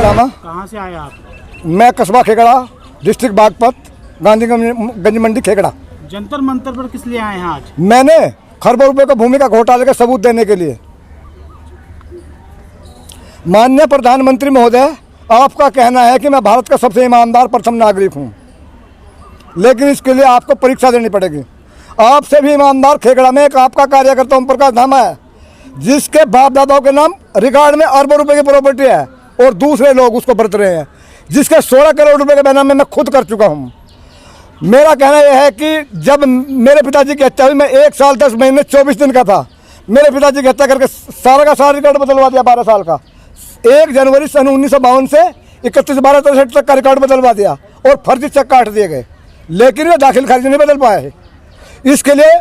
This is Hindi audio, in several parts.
धामा। कहाँ से आए आप? मैं कस्बा खेगड़ा, डिस्ट्रिक्ट बागपत, गांधीगंज मंडी खेगड़ा। जंतर मंतर पर किस लिए आए हैं आज? मैंने खरबों रुपए का भूमि का घोटाले का सबूत देने के लिए। माननीय प्रधानमंत्री महोदय, आपका कहना है कि मैं भारत का सबसे ईमानदार प्रथम नागरिक हूं, लेकिन इसके लिए आपको परीक्षा देनी पड़ेगी। आपसे भी ईमानदार खेगड़ा में एक आपका कार्यकर्ता ओम प्रकाश धामा है, जिसके बाप दादाओं के नाम रिकॉर्ड में अरबों रुपए की प्रॉपर्टी है और दूसरे लोग उसको बरत रहे हैं, जिसके 16 करोड़ रुपए के बेनामे मैं खुद कर चुका हूं। मेरा कहना यह है कि जब मेरे पिताजी की हत्या हुई, मैं 1 साल 10 महीने 24 दिन का था। मेरे पिताजी की हत्या करके सारा का सारा रिकॉर्ड बदलवा दिया। 12 साल का 1 जनवरी सन 1952 से 31/12/63 तक का रिकॉर्ड बदलवा दिया और फर्जी चेक काट दिए गए, लेकिन वे दाखिल खारिज नहीं बदल पाए। इसके लिए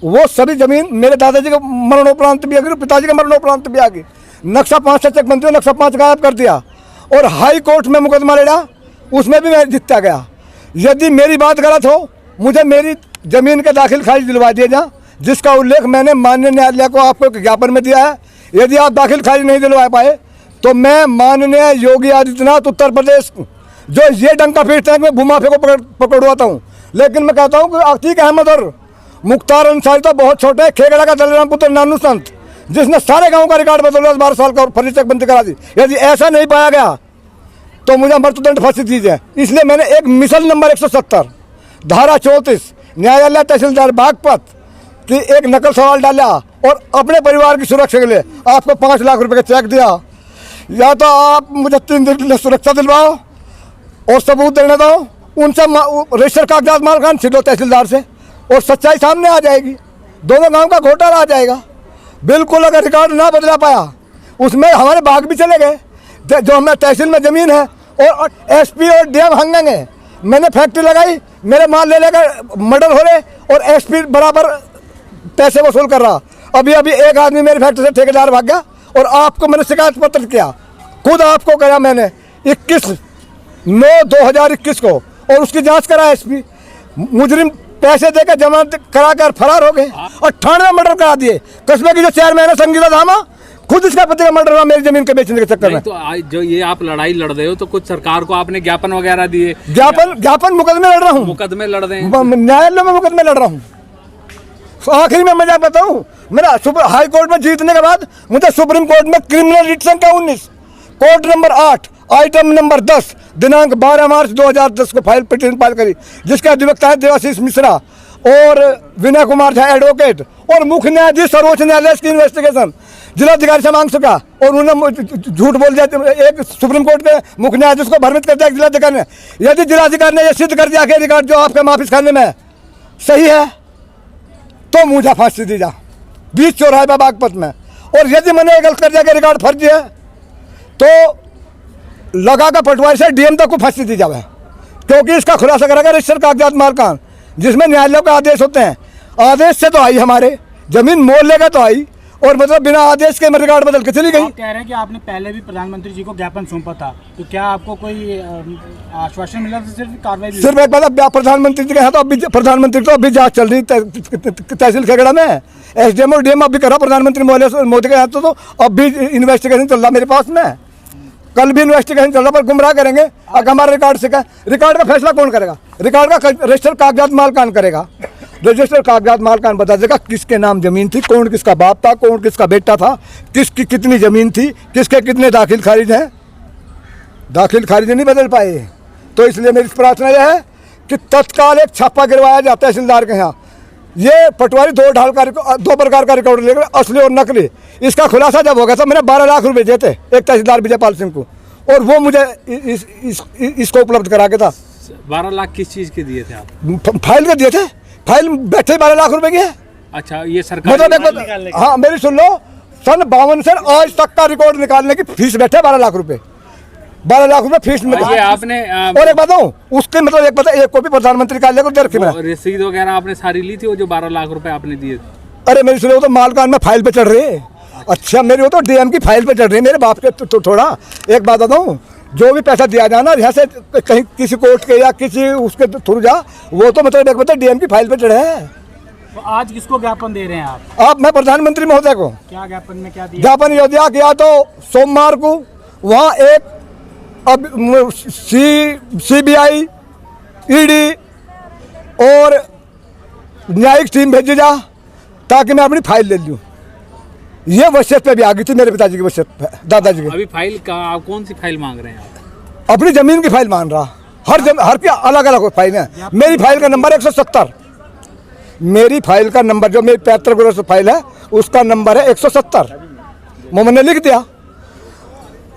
वो सभी जमीन मेरे दादाजी के मरणोपरांत भी आ गई, पिताजी के मरणोपरांत भी आ गई। नक्शा 5 से चेक बनते हुए नक्शा 5 गायब कर दिया और हाई कोर्ट में मुकदमा लड़ा, उसमें भी मैं जीतता गया। यदि मेरी बात गलत हो, मुझे मेरी जमीन के दाखिल खारिज दिलवा दिए जाए, जिसका उल्लेख मैंने माननीय न्यायालय को आपको एक ज्ञापन में दिया है। यदि आप दाखिल खारिज नहीं दिलवा पाए तो मैं माननीय योगी आदित्यनाथ उत्तर प्रदेश जो ये डंका पीटते हैं कि मैं भूमाफिया को पकड़वाता हूँ, लेकिन मैं कहता हूँ कि अतीक अहमद और मुख्तार अंसारी तो बहुत छोटे हैं। खेगड़ा का दलराम पुत्र नानू संत, जिसने सारे गाँव का रिकॉर्ड बदला 12 साल का और फर्जी चेकबंदी करा दी। यदि ऐसा नहीं पाया गया तो मुझे मृत्युदंड फांसी दीजिए। इसलिए मैंने एक मिसल नंबर 170 धारा 34 न्यायालय तहसीलदार बागपत की एक नकल सवाल डाला और अपने परिवार की सुरक्षा के लिए आपको 5 लाख रुपए का चेक दिया। या तो आप मुझे 3 दिन सुरक्षा दिलवाओ और सबूत देने दो, उनसे रजिस्टर कागजात मालकान छिलो तहसीलदार से, और सच्चाई सामने आ जाएगी। दोनों गांव का घोटाला आ जाएगा। बिल्कुल अगर रिकॉर्ड ना बदला पाया, उसमें हमारे भाग भी चले गए। जो हमें तहसील में ज़मीन है और एसपी और डीएम हंगेंगे। मैंने फैक्ट्री लगाई, मेरे माल ले लेकर मर्डर हो रहे और एसपी बराबर पैसे वसूल कर रहा। अभी एक आदमी मेरी फैक्ट्री से ठेकेदार भाग गया और आपको मैंने शिकायत पत्र किया, खुद आपको कहा मैंने 21/9/2021 को, और उसकी जांच करा एसपी। मुजरिम पैसे देकर जमानत कराकर फरार हो गए। 98 मर्डर करा दिए। कस्बे की जो चेयरमैन है संगीता धामा, खुद इसका पति का मर्डर हुआ मेरी जमीन के बेचने के चक्कर में। तो जो ये आप लड़ाई लड़ रहे हो, तो कुछ सरकार को आपने ज्ञापन वगैरह दिए? ज्ञापन मुकदमे लड़ रहा हूँ। मुकदमे लड़ रहे हैं? न्यायालय में मुकदमे लड़ रहा हूँ। आखिरी में मैं बताऊँ, मेरा हाई कोर्ट में जीतने के बाद मुझे सुप्रीम कोर्ट में क्रिमिनल रिट संख्या 19 कोर्ट नंबर 8 आइटम नंबर 10 दिनांक 12 मार्च 2010 को पिटीशन फाइल करी, जिसके अधिवक्ता है देवाशीष मिश्रा और विनय कुमार झा एडवोकेट, और मुख्य न्यायाधीश सर्वोच्च न्यायालय की इन्वेस्टिगेशन जिलाधिकारी से मांग सका, और उन्होंने झूठ बोल दिया। एक सुप्रीम कोर्ट के मुख्य न्यायाधीश को भ्रमित कर दिया जिलाधिकारी ने। यदि जिलाधिकारी ने यह सिद्ध कर दिया कि रिकॉर्ड जो आपके माफिस खाने में सही है, तो मुझे फांसी दी जा 20 चौराहे पर बागपत में। और यदि मैंने गलत कर दिया कि रिकॉर्ड फर्जी है, तो लगा का पटवारी से डीएम तक को फांसी दी जाए, क्योंकि इसका खुलासा करेगा रजिस्टर कागजात मालकान, जिसमें न्यायालयों के आदेश होते हैं। आदेश से तो आई हमारे जमीन मोल लेगा तो आई, और मतलब बिना आदेश के रिकॉर्ड बदल के चली गई। आप कह रहे हैं कि आपने पहले भी प्रधानमंत्री जी को ज्ञापन सौंपा था, तो क्या आपको कोई आश्वासन मिला था? सिर्फ कार्रवाई? सिर्फ एक बात, प्रधानमंत्री जी के यहाँ तो अभी प्रधानमंत्री तो अभी जांच चल रही तहसील खेगड़ा में। एसडीएम और डीएम अभी करा प्रधानमंत्री मोदी के यहाँ तो अभी इन्वेस्टिगेशन चल रहा मेरे पास में। कल भी इन्वेस्टिगेशन चल रहा, पर गुमराह करेंगे। अगर हमारा रिकॉर्ड से रिकॉर्ड का फैसला कौन करेगा? रिकॉर्ड का रजिस्टर कागजात मालकान करेगा। रजिस्टर कागजात मालकान बता देगा किसके नाम जमीन थी, कौन किसका बाप था, कौन किसका बेटा था, किसकी कितनी जमीन थी, किसके कितने दाखिल खारिज हैं। दाखिल खारिज नहीं बदल पाए, तो इसलिए मेरी प्रार्थना यह है कि तत्काल एक छापा गिरवाया जाए तहसीलदार के यहाँ। ये पटवारी दो प्रकार का रिकॉर्ड लेकर, असली और नकली। इसका खुलासा जब हो गया था, मैंने 12 लाख रुपए दिए थे एक तहसीलदार विजयपाल सिंह को, और वो मुझे इसको उपलब्ध करा के था। 12 लाख किस चीज़ के दिए थे आप? फाइल के दिए थे। फाइल बैठे 12 लाख रुपए की है। अच्छा, ये सरकार मतलब हाँ, मेरी सुन लो, सन 52 से आज तक का रिकॉर्ड निकालने की फीस बैठे 12 लाख रुपए। 12 लाख रुपए फीस में आपने और एक बताऊँ, उसके मतलब एक कॉपी प्रधानमंत्री कार्यालय को दे रखी मैं। रसीद वगैरह आपने सारी ली थी, वो जो 12 लाख रुपए आपने दिए? अरे मेरी सुनो, तो मालकान में फाइल पे चढ़ रही है। अच्छा, मेरी वो तो डीएम की फाइल पे चढ़ रही है, मेरे बाप के तो थोड़ा। एक बात बताऊँ, जो भी पैसा दिया जाना यहाँ से कहीं किसी कोर्ट के या किसी उसके थ्रू जा, वो तो मतलब एक मतलब डीएम की फाइल पे चढ़े हैं। तो आज किसको ज्ञापन दे रहे हैं आप? मैं प्रधानमंत्री महोदय को। क्या ज्ञापन में क्या दिया? ज्ञापन यह दिया कि या तो सोमवार को वहाँ एक अब CBI, ED और न्यायिक टीम भेजी जा ताकि मैं अपनी फाइल ले लूँ। ये वसीयत पे भी आ गई थी, मेरे पिताजी की वसीयत पे, दादाजी की। अभी फाइल का आप कौन सी फाइल मांग रहे हैं आप? अपनी जमीन की फाइल मान रहा। हर की अलग अलग फाइल है। मेरी फाइल का नंबर 170। मेरी फाइल का नंबर जो मेरी 75 फाइल है उसका नंबर है 170। वो मैंने लिख दिया।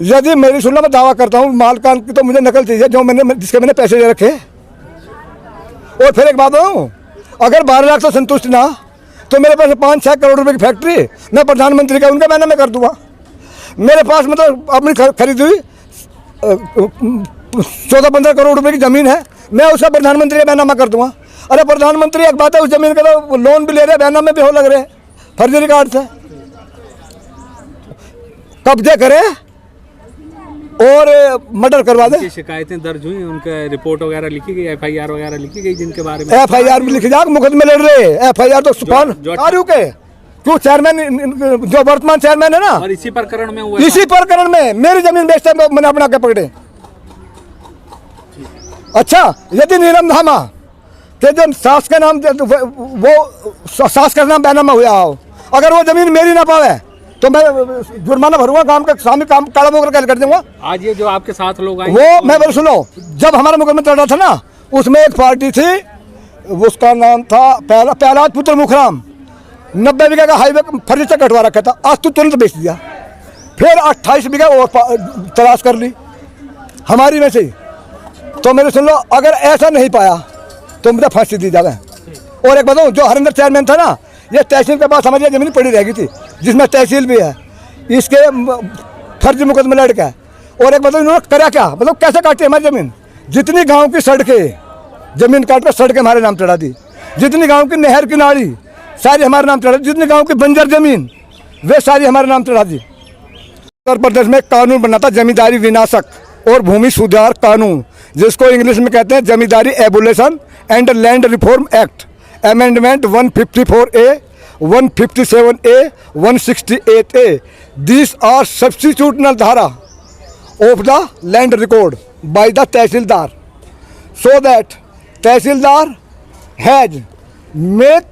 यदि मेरी सुनना मैं दावा करता हूँ मालकान की तो मुझे नकल चाहिए जो जिसके मैंने पैसे दे रखे। और फिर एक बात बताऊँ, अगर 12 लाख से संतुष्ट ना तो मेरे पास 5-6 करोड़ रुपए की फैक्ट्री मैं प्रधानमंत्री का उनका बैनर में कर दूंगा। मेरे पास मतलब अपनी खरीदी हुई 14-15 करोड़ रुपए की ज़मीन है, मैं उसका प्रधानमंत्री का बैनामा कर दूंगा। अरे प्रधानमंत्री एक बात है, उस ज़मीन का तो लोन भी ले रहे, बैनामा में भी हो लग रहे फर्जी रिकॉर्ड से कब्जे करे और मर्डर करवा दे। शिकायतें दर्ज हुई, उनका रिपोर्ट वगैरह लिखी गई, FIR वगैरह लिखी गई जिनके बारे में? FIR भी लिखी जा, मुकदमे लड़ रहे। FIR तो कौन के क्यों चेयरमैन, जो वर्तमान चेयरमैन है ना, और इसी प्रकरण में हुआ, इसी प्रकरण में मेरी जमीन बेचते मैंने अपना के पकड़े। अच्छा, यदि नीलम धामा के जो सास के नाम वो सास का नाम बैनामा हुआ हो, अगर वो जमीन मेरी ना पावे तो मैं जुर्माना भरूंगा, काम का स्वामी काम काला मोकर कर दूंगा। आज ये जो आपके साथ लोग आए वो मैं बोल सुनो, जब हमारा मुकदमा चल रहा था ना उसमें एक पार्टी थी, उसका नाम था पहलाज पुत्र मुखराम। 90 बीघा का हाईवे फर्नीचर कटवा रखा था, आज तो तुरंत बेच दिया। फिर 28 बीघा और तलाश कर ली हमारी में से। तो मेरे सुन लो, अगर ऐसा नहीं पाया तो मुझे फांसी दी जाए। और एक बताऊँ, जो हरिंदर चेयरमैन था ना, ये तहसील के पास हमारी जमीन पड़ी रहेगी थी, जिसमें तहसील भी है, इसके फर्जी मुकदमे लड़का है। और एक बताऊँ इन्होंने करा क्या, मतलब कैसे काटी हमारी ज़मीन। जितनी गांव की सड़कें जमीन काट कर सड़कें हमारे नाम चढ़ा दी, जितनी गांव की नहर की नाली सारी हमारे नाम चढ़ा दी, जितनी गांव की बंजर जमीन वे सारी हमारे नाम चढ़ा दी। उत्तर प्रदेश में कानून बना था जमींदारी विनाशक और भूमि सुधार कानून, जिसको इंग्लिश में कहते हैं zamindari abolition and land reform act, amendment 154A, 157A, 168A. These are substitutional dhara of the land record by the Tehsildar, so that Tehsildar has made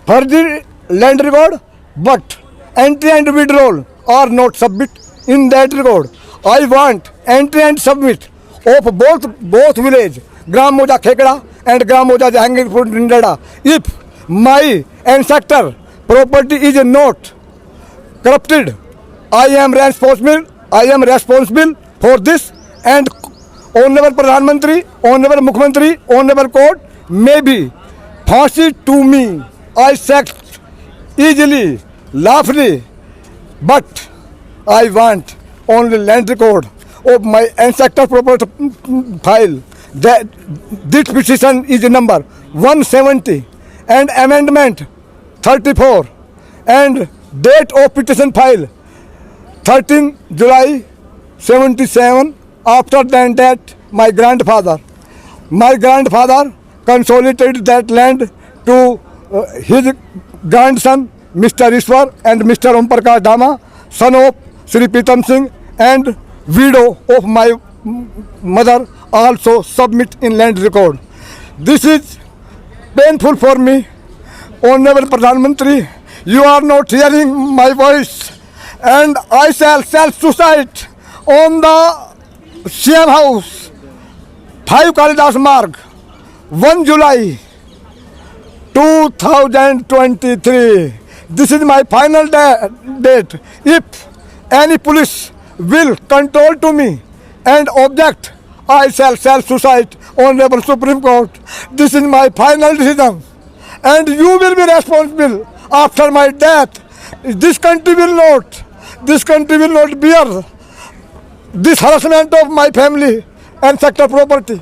further land record, but entry and withdrawal are not submit in that record. I want entry and submit of both village Gram Moja Khekda and Gram Moja Jahangirpur Nindada. If my ancestor property is not corrupted, I am responsible for this, and Honorable Pradhan Mantri, Honorable Mukhyamantri, Honorable Court may be फांसी to me. I sacked easily, lawfully, but I want only land record of my ancestor property file. This petition is number 170 and amendment 34 and date of petition file 13 July 77. After that, my grandfather consolidated that land to his grandson Mr. Ishwar and Mr. Om Prakash Dama, son of Sri Pritam Singh, and widow of my mother also submit in land record. This is painful for me. Honorable Pradhan Mantri, you are not hearing my voice, and I shall self-suicide on the CM House, 5 Kalidas Marg, 1 July 2023. This is my final date. If any police will control to me and object, I shall self-suicide, Honorable Supreme Court. This is my final decision, and you will be responsible after my death. This country will not bear this harassment of my family and sector property.